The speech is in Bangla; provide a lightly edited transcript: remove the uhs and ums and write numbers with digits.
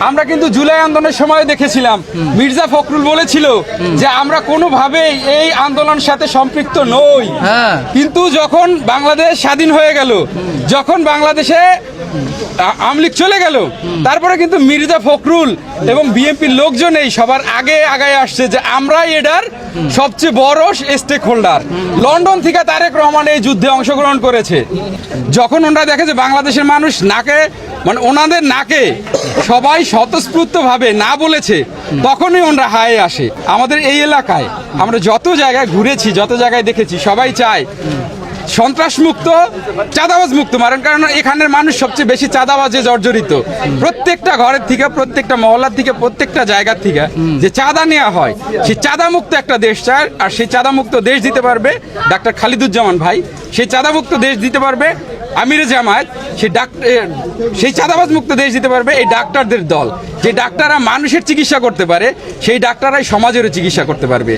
আমরা কিন্তু জুলাই আন্দোলনের সময় দেখেছিলাম মির্জা ফখরুল বলেছিল যে আমরা কোনোভাবেই এই আন্দোলনের সাথে সম্পৃক্ত নই। কিন্তু যখন বাংলাদেশ স্বাধীন হয়ে গেল, যখন বাংলাদেশে আওয়ামী লীগ চলে গেল, তারপরে কিন্তু মির্জা ফখরুল এবং বিএনপির লোকজন এই সবার আগে আগায় আসছে যে আমরাই এটার সবচেয়ে বড় স্টেক হোল্ডার। লন্ডন থেকে তারেক রহমান এই যুদ্ধে অংশগ্রহণ করেছে। যখন ওনারা দেখে যে বাংলাদেশের মানুষ নাকে মানে ওনাদের নাকে সবাই স্বতঃস্ফূর্তভাবে না বলেছে, তখনই ওনারা হায়ে আসে। আমাদের এই এলাকায় আমরা যত জায়গায় ঘুরেছি, যত জায়গায় দেখেছি, সবাই চায় সন্ত্রাস মুক্ত, চাঁদাবাজ মুক্ত। কারণ এখানের মানুষ সবচেয়ে বেশি চাঁদাবাজে জর্জরিত। প্রত্যেকটা ঘরের থেকে, প্রত্যেকটা মহল্লার থেকে, প্রত্যেকটা জায়গার থেকে যে চাঁদা নেওয়া হয়, সেই চাঁদা মুক্ত একটা দেশ চায়। আর সেই চাঁদা মুক্ত দেশ দিতে পারবে ডাক্তার খালিদুজ্জামান ভাই, সেই চাঁদা মুক্ত দেশ দিতে পারবে আমিরে জামায়াত, সেই চাঁদাবাজ মুক্ত দেশ দিতে পারবে এই ডাক্তারদের দল। যে ডাক্তাররা মানুষের চিকিৎসা করতে পারে, সেই ডাক্তাররাই সমাজেরও চিকিৎসা করতে পারবে।